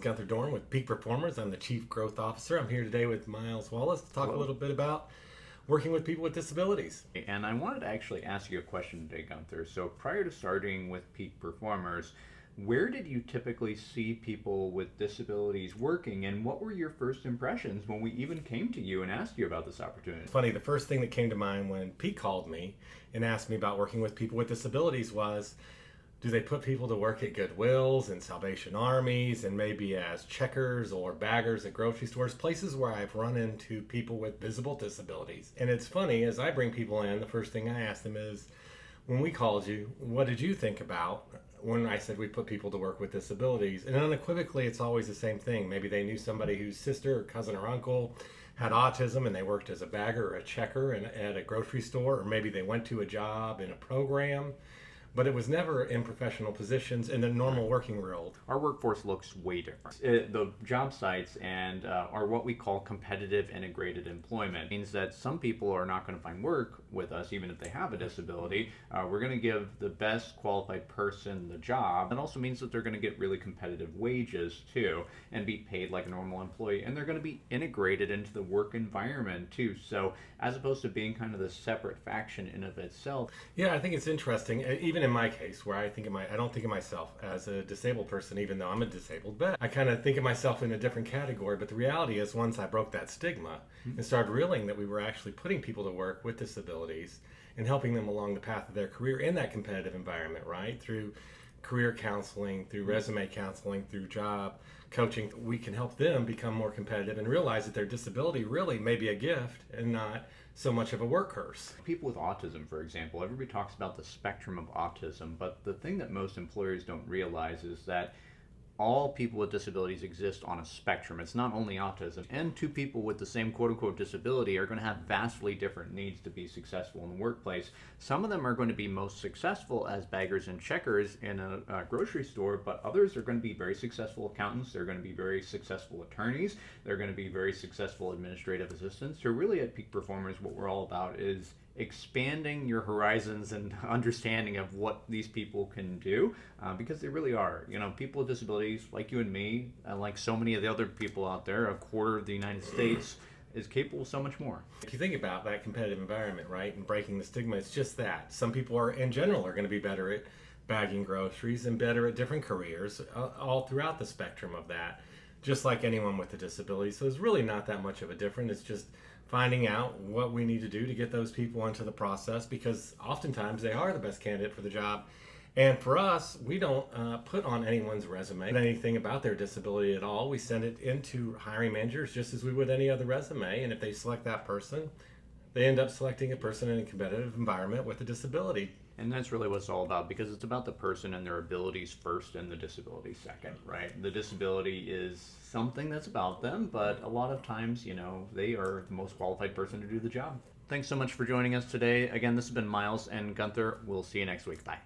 Gunther Dorn with Peak Performers. I'm the Chief Growth Officer. I'm here today with Miles Wallace to talk a little bit about working with people with disabilities. And I wanted to actually ask you a question today, Gunther. So prior to starting with Peak Performers, where did you typically see people with disabilities working, and what were your first impressions when we even came to you and asked you about this opportunity? Funny, the first thing that came to mind when Pete called me and asked me about working with people with disabilities was, do they put people to work at Goodwills and Salvation Armies and maybe as checkers or baggers at grocery stores, places where I've run into people with visible disabilities. And it's funny, as I bring people in, the first thing I ask them is, when we called you, what did you think about when I said we put people to work with disabilities? And unequivocally, it's always the same thing. Maybe they knew somebody whose sister or cousin or uncle had autism and they worked as a bagger or a checker at a grocery store, or maybe they went to a job in a program, but it was never in professional positions in the normal working world. Our workforce looks way different. The job sites and are what we call competitive integrated employment. It means that some people are not going to find work with us even if they have a disability. We're going to give the best qualified person the job. That also means that they're going to get really competitive wages too and be paid like a normal employee, and they're going to be integrated into the work environment too. So as opposed to being kind of the separate faction in of itself. Yeah, I think it's interesting, even in my case, where I don't think of myself as a disabled person, even though I'm a disabled vet. I kind of think of myself in a different category, but the reality is once I broke that stigma and started realizing that we were actually putting people to work with disabilities and helping them along the path of their career in that competitive environment, right? Through career counseling, through resume counseling, through job coaching, we can help them become more competitive and realize that their disability really may be a gift and not so much of a work curse. People with autism, for example, everybody talks about the spectrum of autism, but the thing that most employers don't realize is that all people with disabilities exist on a spectrum. It's not only autism. And two people with the same quote-unquote disability are going to have vastly different needs to be successful in the workplace. Some of them are going to be most successful as baggers and checkers in a grocery store, but others are going to be very successful accountants. They're going to be very successful attorneys. They're going to be very successful administrative assistants. So really at Peak Performers, what we're all about is expanding your horizons and understanding of what these people can do, because they really are. You know, people with disabilities like you and me, and like so many of the other people out there, a quarter of the United States is capable of so much more. If you think about that competitive environment, right, and breaking the stigma, it's just that. Some people are, in general, are going to be better at bagging groceries and better at different careers all throughout the spectrum of that, just like anyone with a disability. So it's really not that much of a difference. It's just finding out what we need to do to get those people into the process, because oftentimes they are the best candidate for the job. And for us, we don't put on anyone's resume anything about their disability at all. We send it into hiring managers just as we would any other resume. And if they select that person, they end up selecting a person in a competitive environment with a disability. And that's really what it's all about, because it's about the person and their abilities first and the disability second, right? The disability is something that's about them, but a lot of times, you know, they are the most qualified person to do the job. Thanks so much for joining us today. Again, this has been Miles and Gunther. We'll see you next week. Bye.